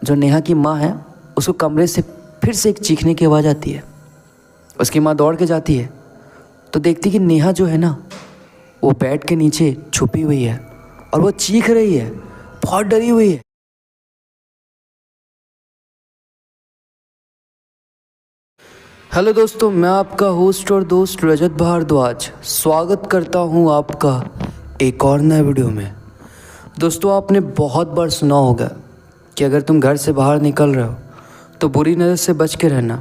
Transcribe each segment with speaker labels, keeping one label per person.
Speaker 1: जो नेहा की माँ है उसको कमरे से फिर से एक चीखने की आवाज़ आती है। उसकी माँ दौड़ के जाती है तो देखती कि नेहा जो है ना वो बेड के नीचे छुपी हुई है और वो चीख रही है, बहुत डरी हुई है। हेलो दोस्तों, मैं आपका होस्ट और दोस्त रजत भारद्वाज स्वागत करता हूं आपका एक और नए वीडियो में। दोस्तों, आपने बहुत बार सुना होगा कि अगर तुम घर से बाहर निकल रहे हो तो बुरी नज़र से बच के रहना।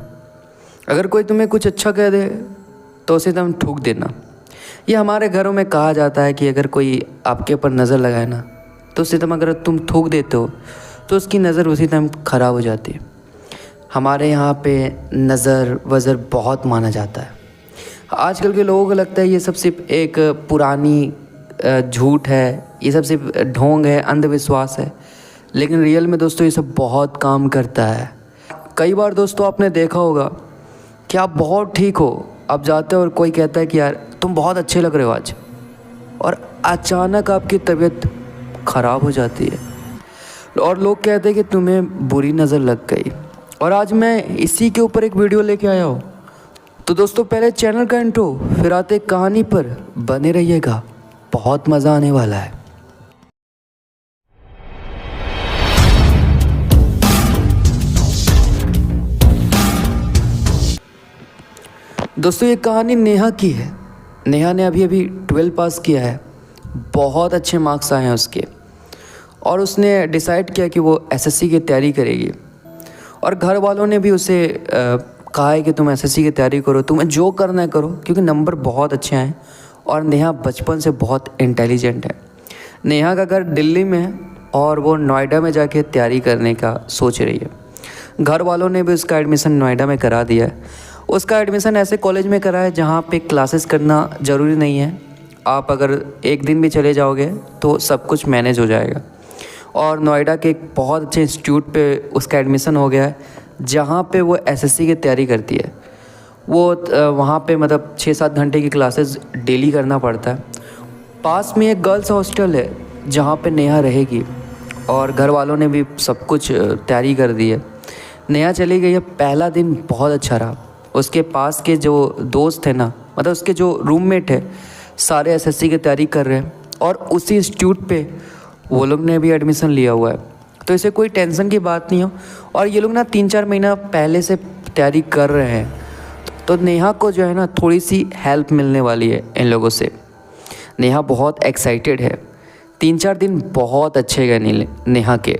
Speaker 1: अगर कोई तुम्हें कुछ अच्छा कह दे तो उसे तुम ठूक देना। ये हमारे घरों में कहा जाता है कि अगर कोई आपके ऊपर नज़र लगाए ना तो उसे अगर तुम ठूक देते हो तो उसकी नज़र उसी टाइम ख़राब हो जाती है। हमारे यहाँ पे नज़र वज़र बहुत माना जाता है। आजकल के लोगों को लगता है ये सब सिर्फ एक पुरानी झूठ है, ये सब सिर्फ ढोंग है, अंधविश्वास है, लेकिन रियल में दोस्तों ये सब बहुत काम करता है। कई बार दोस्तों आपने देखा होगा कि आप बहुत ठीक हो, आप जाते हो और कोई कहता है कि यार तुम बहुत अच्छे लग रहे हो आज, और अचानक आपकी तबीयत ख़राब हो जाती है और लोग कहते हैं कि तुम्हें बुरी नज़र लग गई। और आज मैं इसी के ऊपर एक वीडियो लेके आया हूँ। तो दोस्तों पहले चैनल का इंट्रो, फिर आते कहानी पर, बने रहिएगा, बहुत मज़ा आने वाला है। दोस्तों ये कहानी नेहा की है। नेहा ने अभी 12 पास किया है, बहुत अच्छे मार्क्स आए हैं उसके, और उसने डिसाइड किया कि वो एसएससी की तैयारी करेगी। और घर वालों ने भी उसे कहा है कि तुम एसएससी की तैयारी करो, तुम्हें जो करना है करो, क्योंकि नंबर बहुत अच्छे आए और नेहा बचपन से बहुत इंटेलिजेंट है। नेहा का घर दिल्ली में है और वो नोएडा में जाके तैयारी करने का सोच रही है। घर वालों ने भी उसका एडमिशन नोएडा में करा दिया है। उसका एडमिशन ऐसे कॉलेज में करा है जहाँ पे क्लासेस करना ज़रूरी नहीं है। आप अगर एक दिन भी चले जाओगे तो सब कुछ मैनेज हो जाएगा। और नोएडा के एक बहुत अच्छे इंस्टीट्यूट पे उसका एडमिशन हो गया है जहाँ पे वो एसएससी की तैयारी करती है। वो वहाँ पे मतलब 6-7 घंटे की क्लासेस डेली करना पड़ता है। पास में एक गर्ल्स हॉस्टल है जहाँ पे नेहा रहेगी, और घर वालों ने भी सब कुछ तैयारी कर दी है। नेहा चली गई है, पहला दिन बहुत अच्छा रहा। उसके पास के जो दोस्त है ना, मतलब उसके जो रूममेट है, सारे एसएससी की तैयारी कर रहे हैं और उसी इंस्टीट्यूट पे वो लोग ने भी एडमिशन लिया हुआ है, तो इसे कोई टेंशन की बात नहीं हो। और ये लोग ना 3-4 महीना पहले से तैयारी कर रहे हैं, तो नेहा को जो है ना थोड़ी सी हेल्प मिलने वाली है इन लोगों से। नेहा बहुत एक्साइटेड है। 3-4 दिन बहुत अच्छे गए नेहा के,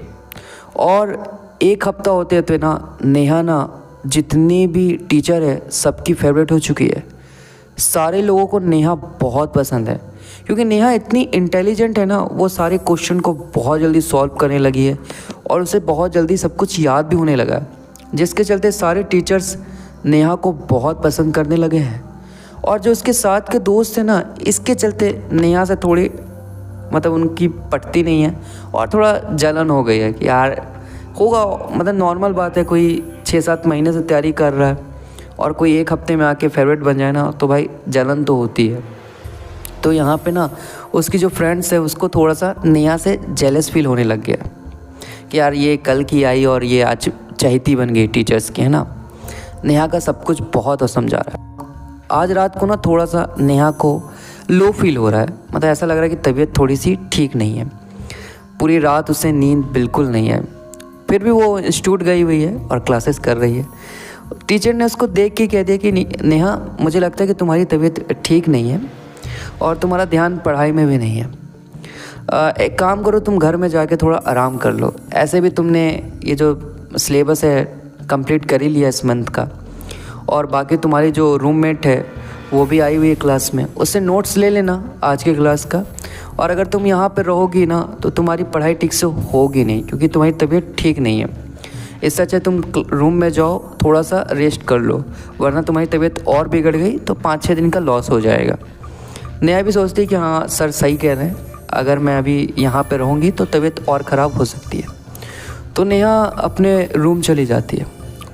Speaker 1: और एक हफ्ता होते होते ना नेहा ना जितनी भी टीचर है सबकी फेवरेट हो चुकी है। सारे लोगों को नेहा बहुत पसंद है, क्योंकि नेहा इतनी इंटेलिजेंट है ना, वो सारे क्वेश्चन को बहुत जल्दी सॉल्व करने लगी है और उसे बहुत जल्दी सब कुछ याद भी होने लगा है, जिसके चलते सारे टीचर्स नेहा को बहुत पसंद करने लगे हैं। और जो उसके साथ के दोस्त हैं ना, इसके चलते नेहा से थोड़ी मतलब उनकी पटती नहीं है और थोड़ा जलन हो गई है कि यार होगा, मतलब नॉर्मल बात है, कोई 6-7 महीने से तैयारी कर रहा है और कोई एक हफ्ते में आके फेवरेट बन जाए ना, तो भाई जलन तो होती है। तो यहाँ पे ना उसकी जो फ्रेंड्स है उसको थोड़ा सा नेहा से जेलस फील होने लग गया कि यार ये कल की आई और ये आज चहेती बन गई टीचर्स की, है ना। नेहा का सब कुछ बहुत समझा रहा है। आज रात को ना थोड़ा सा नेहा को लो फील हो रहा है, मतलब ऐसा लग रहा है कि तबीयत थोड़ी सी ठीक नहीं है। पूरी रात उसे नींद बिल्कुल नहीं है, फिर भी वो इंस्टीट्यूट गई हुई है और क्लासेस कर रही है। टीचर ने उसको देख के कह दिया कि नेहा, मुझे लगता है कि तुम्हारी तबीयत ठीक नहीं है और तुम्हारा ध्यान पढ़ाई में भी नहीं है। एक काम करो, तुम घर में जाके थोड़ा आराम कर लो। ऐसे भी तुमने ये जो सिलेबस है कंप्लीट कर ही लिया इस मंथ का, और बाकी तुम्हारी जो रूममेट है वो भी आई हुई है क्लास में, उससे नोट्स ले लेना आज के क्लास का। और अगर तुम यहाँ पर रहोगी ना तो तुम्हारी पढ़ाई ठीक से होगी नहीं, क्योंकि तुम्हारी तबीयत ठीक नहीं है। इससे अच्छा तुम रूम में जाओ, थोड़ा सा रेस्ट कर लो, वरना तुम्हारी तबीयत और बिगड़ गई तो 5-6 दिन का लॉस हो जाएगा। नेहा भी सोचती है कि हाँ सर सही कह रहे हैं, अगर मैं अभी यहाँ पे रहूँगी तो तबीयत और ख़राब हो सकती है। तो नेहा अपने रूम चली जाती है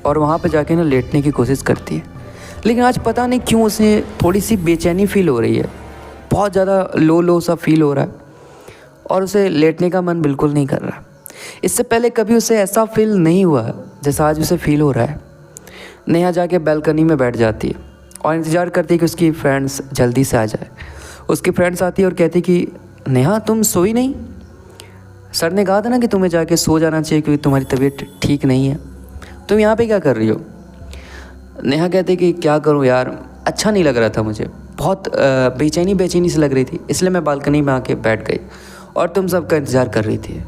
Speaker 1: और वहाँ पे जाके ना लेटने की कोशिश करती है, लेकिन आज पता नहीं क्यों उसे थोड़ी सी बेचैनी फ़ील हो रही है, बहुत ज़्यादा लो सा फील हो रहा है और उसे लेटने का मन बिल्कुल नहीं कर रहा। इससे पहले कभी उसे ऐसा फील नहीं हुआ जैसा आज उसे फील हो रहा है। नेहा जाके बालकनी में बैठ जाती है और इंतज़ार करती है कि उसकी फ्रेंड्स जल्दी से आ जाए। उसकी फ्रेंड्स आती है और कहती कि नेहा तुम सोई नहीं? सर ने कहा था ना कि तुम्हें जाके सो जाना चाहिए क्योंकि तुम्हारी तबीयत ठीक नहीं है, तुम यहाँ पे क्या कर रही हो? नेहा कहती कि क्या करूँ यार, अच्छा नहीं लग रहा था मुझे, बहुत बेचैनी सी लग रही थी, इसलिए मैं बालकनी में आके बैठ गई और तुम सबका इंतज़ार कर रही थी।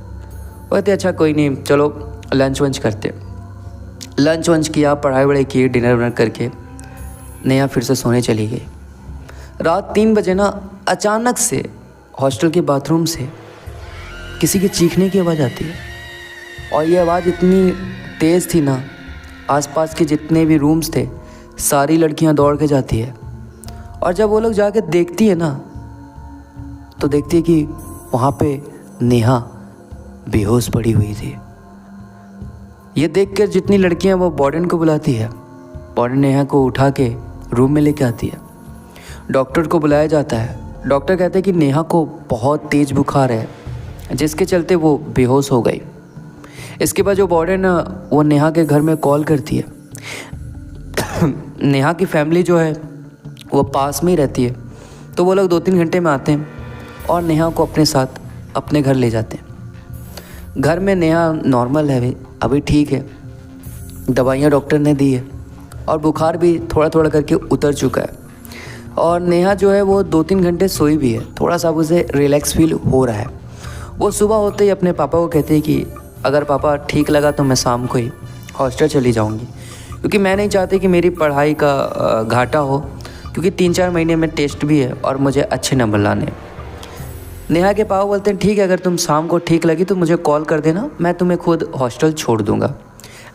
Speaker 1: कहते अच्छा कोई नहीं, चलो लंच वंच करते। लंच वंच किया, पढ़ाई वढ़ाई की, डिनर विनर करके नेहा फिर से सोने चली गई। रात 3 बजे ना अचानक से हॉस्टल के बाथरूम से किसी के चीखने की आवाज़ आती है और ये आवाज़ इतनी तेज़ थी ना, आसपास के जितने भी रूम्स थे सारी लड़कियां दौड़ के जाती है और जब वो लोग जाके देखती है ना तो देखती है कि वहाँ पे नेहा बेहोश पड़ी हुई थी। ये देखकर जितनी लड़कियां वो वार्डन को बुलाती है, वार्डन नेहा को उठा के रूम में लेके आती है। डॉक्टर को बुलाया जाता है। डॉक्टर कहते हैं कि नेहा को बहुत तेज़ बुखार है जिसके चलते वो बेहोश हो गई। इसके बाद जो वार्डन वो नेहा के घर में कॉल करती है। नेहा की फैमिली जो है वो पास में ही रहती है, तो वो लोग 2-3 घंटे में आते हैं और नेहा को अपने साथ अपने घर ले जाते हैं। घर में नेहा नॉर्मल है, अभी ठीक है, दवाइयाँ डॉक्टर ने दी है और बुखार भी थोड़ा थोड़ा करके उतर चुका है और नेहा जो है वो 2-3 घंटे सोई भी है, थोड़ा सा उसे रिलैक्स फील हो रहा है। वो सुबह होते ही अपने पापा को कहते हैं कि अगर पापा ठीक लगा तो मैं शाम को ही हॉस्टल चली जाऊंगी, क्योंकि मैं नहीं चाहती कि मेरी पढ़ाई का घाटा हो, क्योंकि 3-4 महीने में टेस्ट भी है और मुझे अच्छे नंबर लाने हैं। नेहा के पापा बोलते हैं ठीक है, अगर तुम शाम को ठीक लगी तो मुझे कॉल कर देना, मैं तुम्हें खुद हॉस्टल छोड़ दूँगा।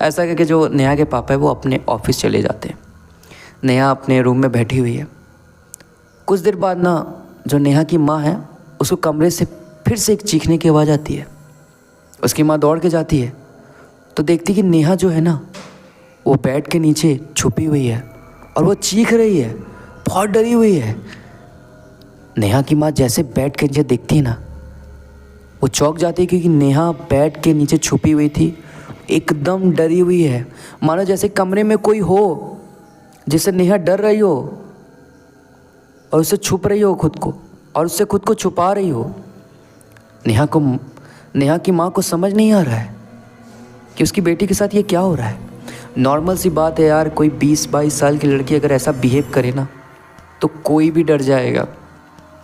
Speaker 1: ऐसा करके जो नेहा के पापा है वो अपने ऑफिस चले जाते हैं। नेहा अपने रूम में बैठी हुई है। कुछ देर बाद ना जो नेहा की माँ है उसको कमरे से फिर से एक चीखने की आवाज़ आती है। उसकी माँ दौड़ के जाती है तो देखती कि नेहा जो है ना वो बेड के नीचे छुपी हुई है और वो चीख रही है, बहुत डरी हुई है। नेहा की माँ जैसे बेड के नीचे देखती है ना वो चौंक जाती है, क्योंकि नेहा बेड के नीचे छुपी हुई थी, एकदम डरी हुई है, मानो जैसे कमरे में कोई हो जिससे नेहा डर रही हो और उससे छुप रही हो खुद को और उससे खुद को छुपा रही हो। नेहा की माँ को समझ नहीं आ रहा है कि उसकी बेटी के साथ ये क्या हो रहा है। नॉर्मल सी बात है यार, कोई 20-22 साल की लड़की अगर ऐसा बिहेव करे ना तो कोई भी डर जाएगा।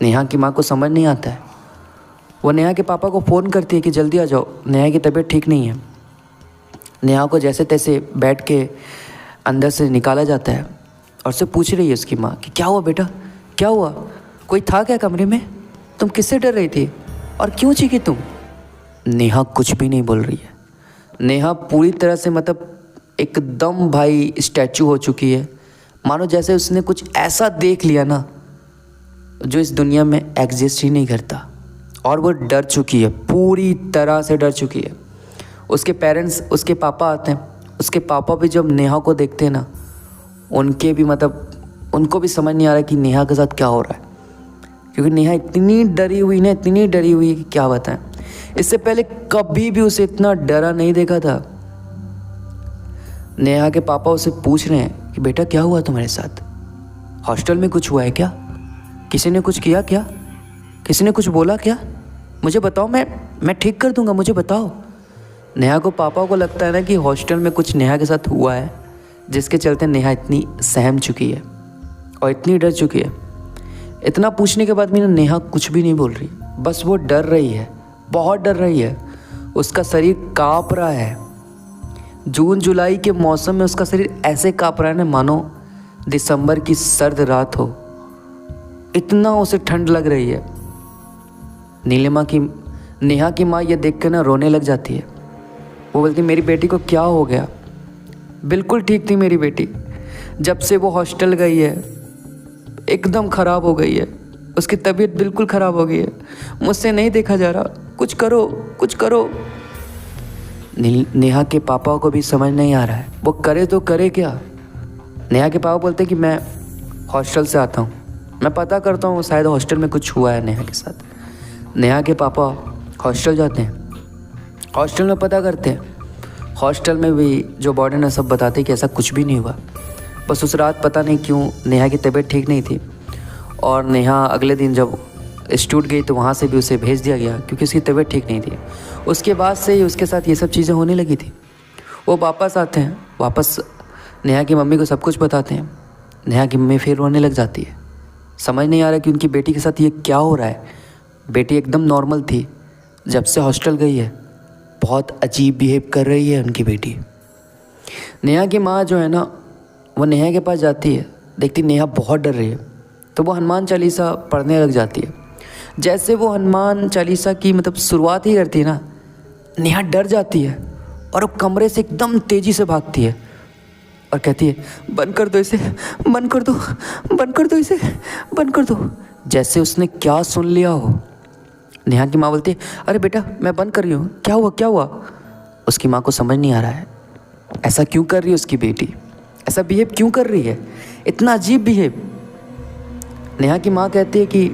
Speaker 1: नेहा की माँ को समझ नहीं आता है। वो नेहा के पापा को फ़ोन करती है कि जल्दी आ जाओ, नेहा की तबीयत ठीक नहीं है। नेहा को जैसे तैसे बैठ के अंदर से निकाला जाता है और उससे पूछ रही है उसकी माँ कि क्या हुआ बेटा, क्या हुआ, कोई था क्या कमरे में, तुम किससे डर रही थी और क्यों चीखी तुम? नेहा कुछ भी नहीं बोल रही है। नेहा पूरी तरह से मतलब एकदम भाई स्टैचू हो चुकी है, मानो जैसे उसने कुछ ऐसा देख लिया ना जो इस दुनिया में एग्जिस्ट ही नहीं करता, और वो डर चुकी है, पूरी तरह से डर चुकी है। उसके पेरेंट्स, उसके पापा आते हैं। उसके पापा भी जब नेहा को देखते हैं ना उनके भी मतलब उनको भी समझ नहीं आ रहा कि नेहा के साथ क्या हो रहा है, क्योंकि नेहा इतनी डरी हुई ना, इतनी डरी हुई है कि क्या बताएं। इससे पहले कभी भी उसे इतना डरा नहीं देखा था। नेहा के पापा उसे पूछ रहे हैं कि बेटा क्या हुआ तुम्हारे साथ, हॉस्टल में कुछ हुआ है क्या, किसी ने कुछ किया क्या, किसी ने कुछ बोला क्या, मुझे बताओ, मैं ठीक कर दूंगा, मुझे बताओ। नेहा को पापा को लगता है ना कि हॉस्टल में कुछ नेहा के साथ हुआ है, जिसके चलते नेहा इतनी सहम चुकी है और इतनी डर चुकी है। इतना पूछने के बाद भी ना नेहा कुछ भी नहीं बोल रही, बस वो डर रही है, बहुत डर रही है। उसका शरीर काँप रहा है। जून जुलाई के मौसम में उसका शरीर ऐसे काँप रहा है ना मानो दिसंबर की सर्द रात हो, इतना उसे ठंड लग रही है। नेहा की माँ ये देख कर ना रोने लग जाती है। वो बोलती मेरी बेटी को क्या हो गया, बिल्कुल ठीक थी मेरी बेटी, जब से वो हॉस्टल गई है एकदम ख़राब हो गई है, उसकी तबीयत बिल्कुल ख़राब हो गई है, मुझसे नहीं देखा जा रहा, कुछ करो, कुछ करो। नेहा के पापा को भी समझ नहीं आ रहा है वो करे तो करे क्या। नेहा के पापा बोलते कि मैं हॉस्टल से आता हूँ, मैं पता करता हूँ, शायद हॉस्टल में कुछ हुआ है नेहा के साथ। नेहा के पापा हॉस्टल जाते हैं हॉस्टल में पता करते हैं, हॉस्टल में भी जो वार्डन है सब बताते हैं कि ऐसा कुछ भी नहीं हुआ। बस उस रात पता नहीं क्यों नेहा की तबीयत ठीक नहीं थी और नेहा अगले दिन जब इंस्टीट्यूट गई तो वहाँ से भी उसे भेज दिया गया क्योंकि उसकी तबीयत ठीक नहीं थी। उसके बाद से ही उसके साथ ये सब चीज़ें होने लगी थी। वो वापस आते हैं, वापस नेहा की मम्मी को सब कुछ बताते हैं। नेहा की मम्मी फिर रोने लग जाती है। समझ नहीं आ रहा कि उनकी बेटी के साथ ये क्या हो रहा है। बेटी एकदम नॉर्मल थी, जब से हॉस्टल गई है बहुत अजीब बिहेव कर रही है उनकी बेटी। नेहा की माँ जो है ना, वो नेहा के पास जाती है, देखती नेहा बहुत डर रही है तो वो हनुमान चालीसा पढ़ने लग जाती है। जैसे वो हनुमान चालीसा की मतलब शुरुआत ही करती है ना, नेहा डर जाती है और वो कमरे से एकदम तेज़ी से भागती है और कहती है बंद कर दो इसे, बंद कर दो, बंद कर दो इसे, बंद कर दो। जैसे उसने क्या सुन लिया हो। नेहा की माँ बोलती है अरे बेटा मैं बंद कर रही हूँ, क्या हुआ क्या हुआ। उसकी माँ को समझ नहीं आ रहा है ऐसा क्यों कर रही है उसकी बेटी, ऐसा बिहेव क्यों कर रही है, इतना अजीब बिहेव। नेहा की माँ कहती है कि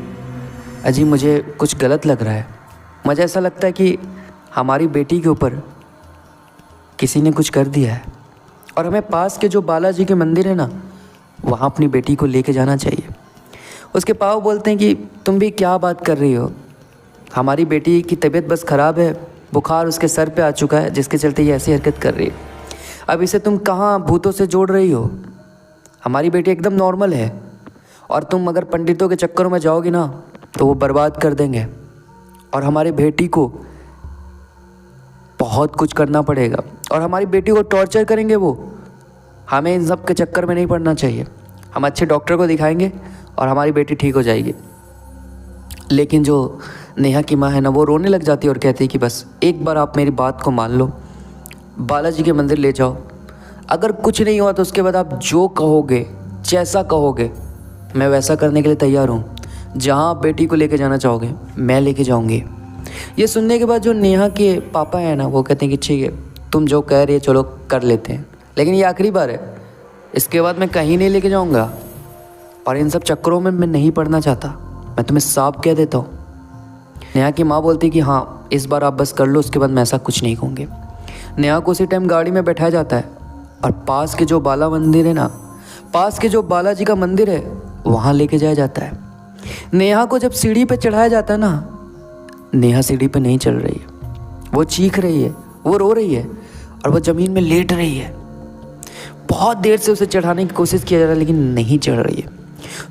Speaker 1: अजी मुझे कुछ गलत लग रहा है, मुझे ऐसा लगता है कि हमारी बेटी के ऊपर किसी ने कुछ कर दिया है और हमें पास के जो बालाजी के मंदिर है ना, वहाँ अपनी बेटी को लेके जाना चाहिए। उसके पापा बोलते हैं कि तुम भी क्या बात कर रही हो, हमारी बेटी की तबीयत बस ख़राब है, बुखार उसके सर पे आ चुका है जिसके चलते ये ऐसी हरकत कर रही है। अब इसे तुम कहाँ भूतों से जोड़ रही हो, हमारी बेटी एकदम नॉर्मल है और तुम अगर पंडितों के चक्करों में जाओगी ना तो वो बर्बाद कर देंगे और हमारी बेटी को बहुत कुछ करना पड़ेगा और हमारी बेटी को टॉर्चर करेंगे वो। हमें इन सब के चक्कर में नहीं पड़ना चाहिए, हम अच्छे डॉक्टर को दिखाएंगे और हमारी बेटी ठीक हो जाएगी। लेकिन जो नेहा की माँ है ना, वो रोने लग जाती है और कहती है कि बस एक बार आप मेरी बात को मान लो, बालाजी के मंदिर ले जाओ, अगर कुछ नहीं हुआ तो उसके बाद आप जो कहोगे जैसा कहोगे मैं वैसा करने के लिए तैयार हूँ। जहाँ आप बेटी को लेके जाना चाहोगे मैं लेके जाऊँगी। ये सुनने के बाद जो नेहा के पापा हैं ना, वो कहते हैं कि ठीक है तुम जो कह रही है चलो कर लेते हैं, लेकिन ये आखिरी बार है, इसके बाद मैं कहीं नहीं लेके जाऊँगा और इन सब चक्करों में मैं नहीं पड़ना चाहता, मैं तुम्हें साफ कह देता हूँ। नेहा की माँ बोलती कि हाँ इस बार आप बस कर लो, उसके बाद मैं ऐसा कुछ नहीं कहूँगी। नेहा को उसी टाइम गाड़ी में बैठाया जाता है और पास के जो बाला मंदिर है ना, पास के जो बालाजी का मंदिर है वहाँ लेके जाया जाता है। नेहा को जब सीढ़ी पे चढ़ाया जाता है ना, नेहा सीढ़ी पे नहीं चढ़ रही है, वो चीख रही है, वो रो रही है और वो ज़मीन में लेट रही है। बहुत देर से उसे चढ़ाने की कोशिश किया जा रहा है लेकिन नहीं चढ़ रही है।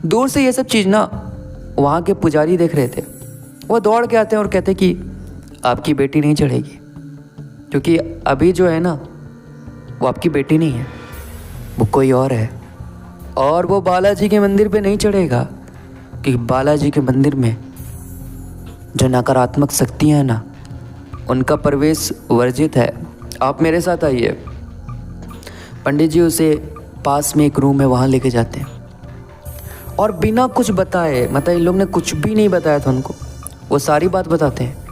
Speaker 1: दूर से ये सब चीज़ ना वहाँ के पुजारी देख रहे थे, वो दौड़ के आते हैं और कहते हैं कि आपकी बेटी नहीं चढ़ेगी, क्योंकि अभी जो है ना वो आपकी बेटी नहीं है, वो कोई और है और वो बालाजी के मंदिर पे नहीं चढ़ेगा, क्योंकि बालाजी के मंदिर में जो नकारात्मक शक्तियाँ हैं ना, उनका प्रवेश वर्जित है। आप मेरे साथ आइए। पंडित जी उसे पास में एक रूम है वहाँ लेके जाते हैं और बिना कुछ बताए, मतलब इन लोग ने कुछ भी नहीं बताया था उनको, वो सारी बात बताते हैं।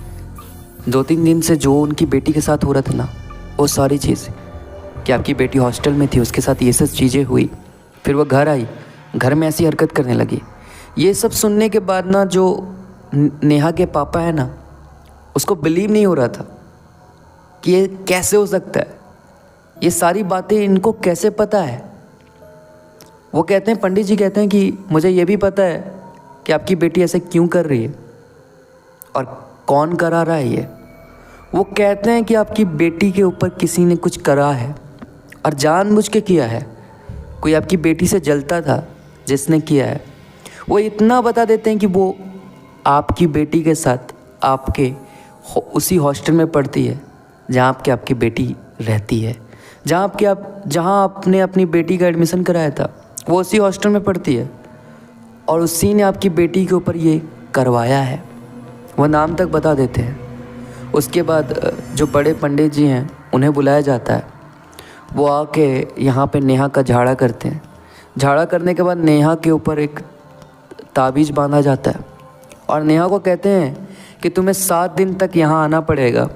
Speaker 1: 2-3 दिन से जो उनकी बेटी के साथ हो रहा था ना, वो सारी चीज़ कि आपकी बेटी हॉस्टल में थी, उसके साथ ये सब चीज़ें हुई, फिर वो घर आई, घर में ऐसी हरकत करने लगी। ये सब सुनने के बाद ना जो नेहा के पापा है ना, उसको बिलीव नहीं हो रहा था कि ये कैसे हो सकता है, ये सारी बातें इनको कैसे पता है। वो कहते हैं, पंडित जी कहते हैं कि मुझे ये भी पता है कि आपकी बेटी ऐसे क्यों कर रही है और कौन करा रहा है ये। वो कहते हैं कि आपकी बेटी के ऊपर किसी ने कुछ करा है और जानबूझ के किया है, कोई आपकी बेटी से जलता था जिसने किया है। वो इतना बता देते हैं कि वो आपकी बेटी के साथ आपके उसी हॉस्टल में पढ़ती है जहाँ आपकी बेटी रहती है, जहाँ आपने अपनी बेटी का एडमिशन कराया था, वो उसी हॉस्टल में पढ़ती है और उसी ने आपकी बेटी के ऊपर ये करवाया है। वो नाम तक बता देते हैं। उसके बाद जो बड़े पंडित जी हैं उन्हें बुलाया जाता है, वो आके यहाँ पे नेहा का झाड़ा करते हैं। झाड़ा करने के बाद नेहा के ऊपर एक ताबीज़ बांधा जाता है और नेहा को कहते हैं कि तुम्हें 7 दिन तक यहाँ आना पड़ेगा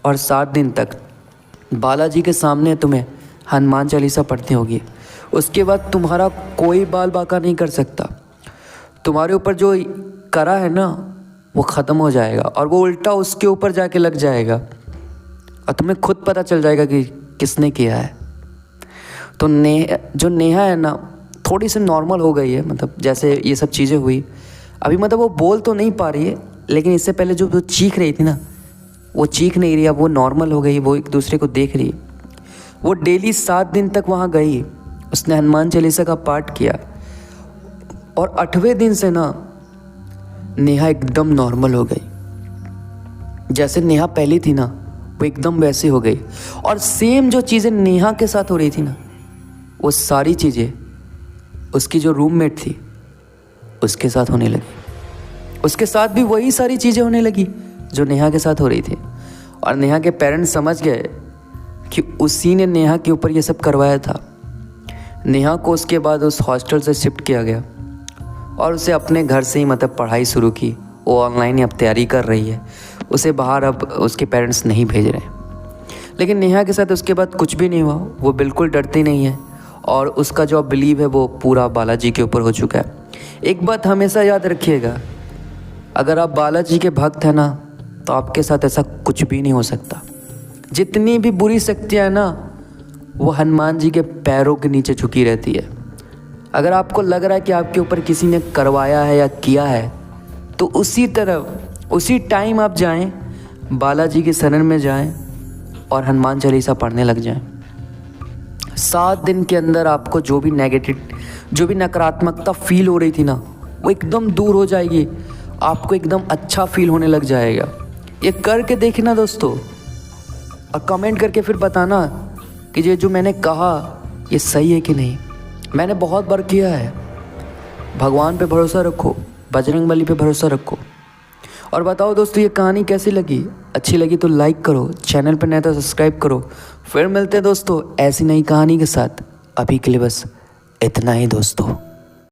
Speaker 1: और 7 दिन तक बालाजी के सामने तुम्हें हनुमान चालीसा पढ़नी होगी। उसके बाद तुम्हारा कोई बाल बाका नहीं कर सकता, तुम्हारे ऊपर जो करा है ना वो ख़त्म हो जाएगा और वो उल्टा उसके ऊपर जाके लग जाएगा और तुम्हें खुद पता चल जाएगा कि किसने किया है। तो नेहा है ना, थोड़ी सी नॉर्मल हो गई है, मतलब जैसे ये सब चीज़ें हुई अभी, मतलब वो बोल तो नहीं पा रही है, लेकिन इससे पहले जो वो चीख रही थी ना, वो चीख नहीं रही, अब वो नॉर्मल हो गई, वो एक दूसरे को देख रही है। वो डेली 7 दिन तक वहाँ गई, उसने हनुमान चालीसा का पाठ किया, और 8वें दिन से ना नेहा एकदम नॉर्मल हो गई। जैसे नेहा पहली थी ना, वो एकदम वैसी हो गई। और सेम जो चीज़ें नेहा के साथ हो रही थी ना, वो सारी चीज़ें उसकी जो रूममेट थी उसके साथ होने लगी। उसके साथ भी वही सारी चीज़ें होने लगी जो नेहा के साथ हो रही थी। और नेहा के पेरेंट्स समझ गए कि उसी ने नेहा के ऊपर ये सब करवाया था। नेहा को उसके बाद उस हॉस्टल से शिफ्ट किया गया और उसे अपने घर से ही मतलब पढ़ाई शुरू की। वो ऑनलाइन ही अब तैयारी कर रही है, उसे बाहर अब उसके पेरेंट्स नहीं भेज रहे। लेकिन नेहा के साथ उसके बाद कुछ भी नहीं हुआ, वो बिल्कुल डरती नहीं है, और उसका जो बिलीव है वो पूरा बालाजी के ऊपर हो चुका है। एक बात हमेशा याद रखिएगा, अगर आप बालाजी के भक्त हैं ना, तो आपके साथ ऐसा कुछ भी नहीं हो सकता। जितनी भी बुरी शक्तियाँ हैं ना, वो हनुमान जी के पैरों के नीचे झुकी रहती है। अगर आपको लग रहा है कि आपके ऊपर किसी ने करवाया है या किया है, तो उसी टाइम आप जाएं, बालाजी के शरण में जाएं और हनुमान चालीसा पढ़ने लग जाएं। 7 दिन के अंदर आपको जो भी नकारात्मकता फील हो रही थी ना, वो एकदम दूर हो जाएगी। आपको एकदम अच्छा फील होने लग जाएगा। ये करके देखना दोस्तों, और कमेंट करके फिर बताना कि ये जो मैंने कहा ये सही है कि नहीं। मैंने बहुत बार किया है। भगवान पे भरोसा रखो, बजरंगबली पे भरोसा रखो। और बताओ दोस्तों, ये कहानी कैसी लगी? अच्छी लगी तो लाइक करो, चैनल पर नया तो सब्सक्राइब करो। फिर मिलते हैं दोस्तों ऐसी नई कहानी के साथ। अभी के लिए बस इतना ही दोस्तों।